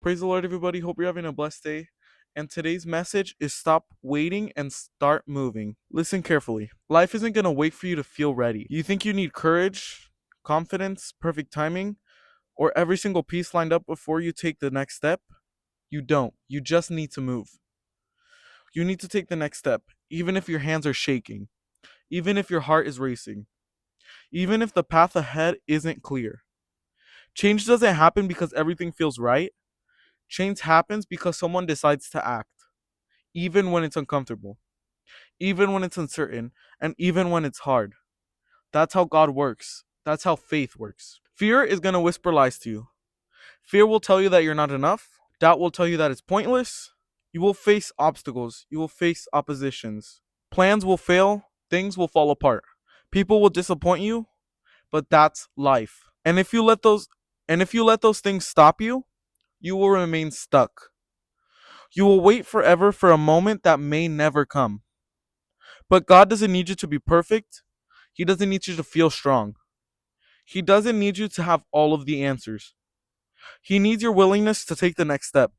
Praise the Lord, everybody. Hope you're having a blessed day. And today's message is stop waiting and start moving. Listen carefully. Life isn't going to wait for you to feel ready. You think you need courage, confidence, perfect timing, or every single piece lined up before you take the next step? You don't. You just need to move. You need to take the next step, even if your hands are shaking, even if your heart is racing, even if the path ahead isn't clear. Change doesn't happen because everything feels right. Change happens because someone decides to act, even when it's uncomfortable, even when it's uncertain, and even when it's hard. That's how God works. That's how faith works. Fear is going to whisper lies to you. Fear will tell you that you're not enough. Doubt will tell you that it's pointless. You will face obstacles. You will face oppositions. Plans will fail. Things will fall apart. People will disappoint you, but that's life. And if you let those things stop you, you will remain stuck. You will wait forever for a moment that may never come. But God doesn't need you to be perfect. He doesn't need you to feel strong. He doesn't need you to have all of the answers. He needs your willingness to take the next step.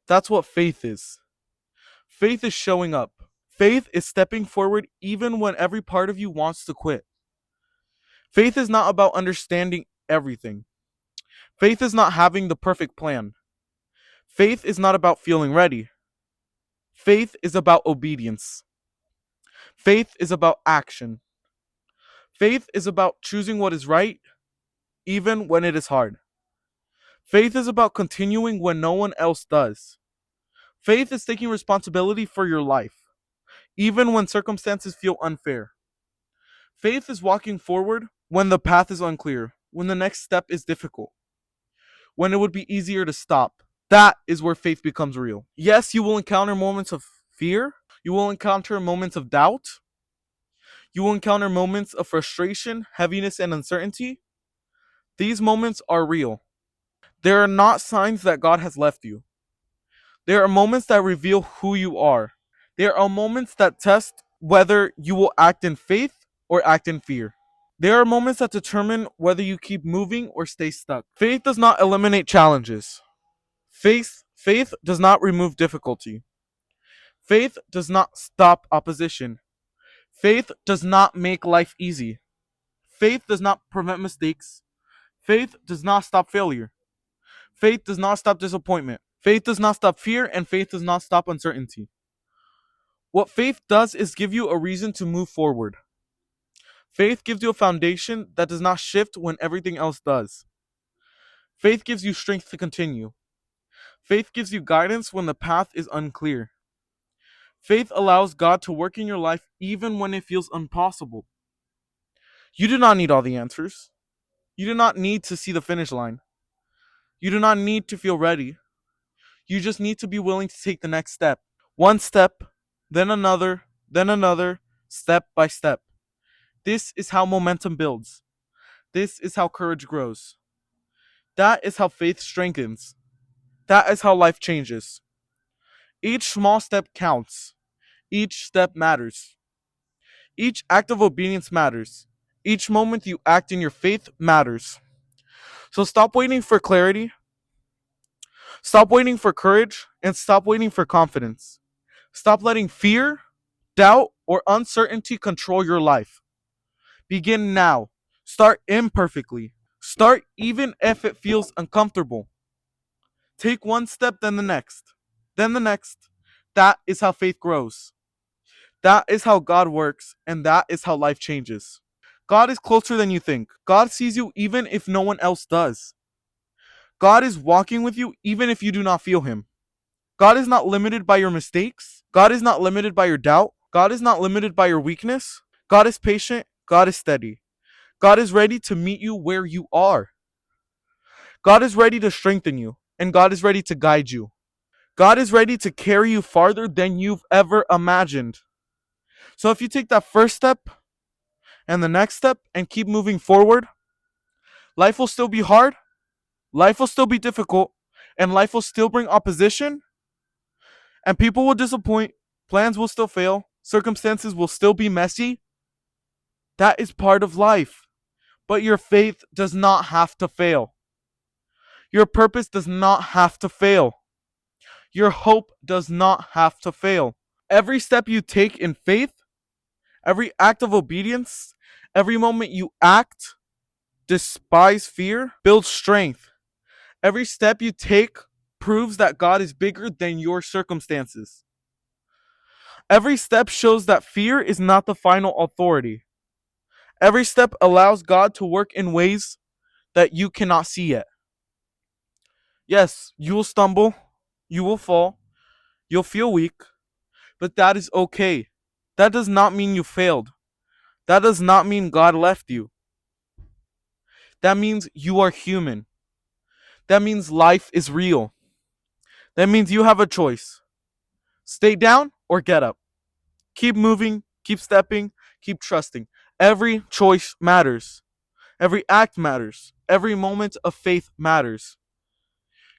That's what faith is. Faith is showing up. Faith is stepping forward even when every part of you wants to quit. Faith is not about understanding everything. Faith is not having the perfect plan. Faith is not about feeling ready. Faith is about obedience. Faith is about action. Faith is about choosing what is right, even when it is hard. Faith is about continuing when no one else does. Faith is taking responsibility for your life, even when circumstances feel unfair. Faith is walking forward when the path is unclear, when the next step is difficult, when it would be easier to stop. That is where faith becomes real. Yes, you will encounter moments of fear. You will encounter moments of doubt. You will encounter moments of frustration, heaviness, and uncertainty. These moments are real. They are not signs that God has left you. There are moments that reveal who you are. There are moments that test whether you will act in faith or act in fear. There are moments that determine whether you keep moving or stay stuck. Faith does not eliminate challenges. Faith does not remove difficulty. Faith does not stop opposition. Faith does not make life easy. Faith does not prevent mistakes. Faith does not stop failure. Faith does not stop disappointment. Faith does not stop fear, and faith does not stop uncertainty. What faith does is give you a reason to move forward. Faith gives you a foundation that does not shift when everything else does. Faith gives you strength to continue. Faith gives you guidance when the path is unclear. Faith allows God to work in your life even when it feels impossible. You do not need all the answers. You do not need to see the finish line. You do not need to feel ready. You just need to be willing to take the next step. One step, then another, step by step. This is how momentum builds. This is how courage grows. That is how faith strengthens. That is how life changes. Each small step counts. Each step matters. Each act of obedience matters. Each moment you act in your faith matters. So stop waiting for clarity, stop waiting for courage, and stop waiting for confidence. Stop letting fear, doubt, or uncertainty control your life. Begin now. Start imperfectly. Start even if it feels uncomfortable. Take one step, then the next, then the next. That is how faith grows. That is how God works, and that is how life changes. God is closer than you think. God sees you even if no one else does. God is walking with you even if you do not feel Him. God is not limited by your mistakes. God is not limited by your doubt. God is not limited by your weakness. God is patient. God is steady. God is ready to meet you where you are. God is ready to strengthen you, and God is ready to guide you. God is ready to carry you farther than you've ever imagined. So if you take that first step and the next step and keep moving forward, life will still be hard, life will still be difficult, and life will still bring opposition, and people will disappoint, plans will still fail, circumstances will still be messy. That is part of life. But your faith does not have to fail. Your purpose does not have to fail. Your hope does not have to fail. Every step you take in faith, every act of obedience, every moment you act, despise fear, builds strength. Every step you take proves that God is bigger than your circumstances. Every step shows that fear is not the final authority. Every step allows God to work in ways that you cannot see yet. Yes, you will stumble, you will fall, you'll feel weak, but that is okay. That does not mean you failed. That does not mean God left you. That means you are human. That means life is real. That means you have a choice. Stay down or get up. Keep moving, keep stepping, keep trusting. Every choice matters. Every act matters. Every moment of faith matters.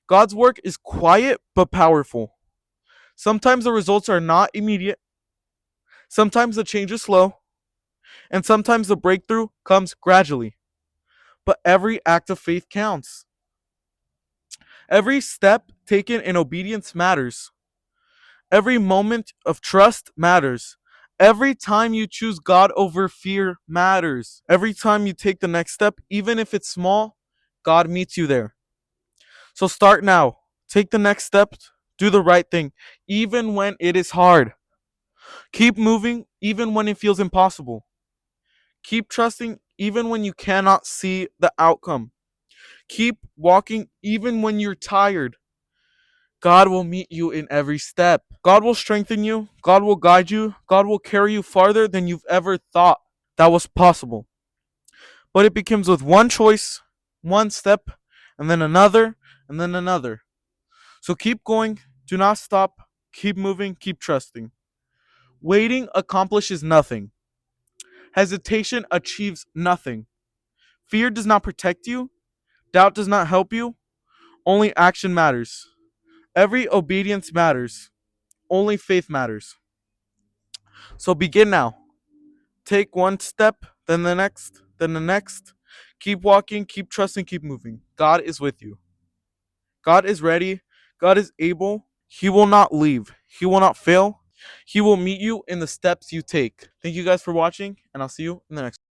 God's work is quiet but powerful. Sometimes the results are not immediate. Sometimes the change is slow. And sometimes the breakthrough comes gradually. But every act of faith counts. Every step taken in obedience matters. Every moment of trust matters. Every time you choose God over fear matters. Every time you take the next step, even if it's small, God meets you there. So start now. Take the next step. Do the right thing, even when it is hard. Keep moving, even when it feels impossible. Keep trusting, even when you cannot see the outcome. Keep walking, even when you're tired. God will meet you in every step. God will strengthen you. God will guide you. God will carry you farther than you've ever thought that was possible. But it begins with one choice, one step, and then another, and then another. So keep going. Do not stop. Keep moving. Keep trusting. Waiting accomplishes nothing. Hesitation achieves nothing. Fear does not protect you. Doubt does not help you. Only action matters. Every obedience matters. Only faith matters. So begin now. Take one step, then the next, then the next. Keep walking, keep trusting, keep moving. God is with you. God is ready. God is able. He will not leave. He will not fail. He will meet you in the steps you take. Thank you guys for watching, and I'll see you in the next one.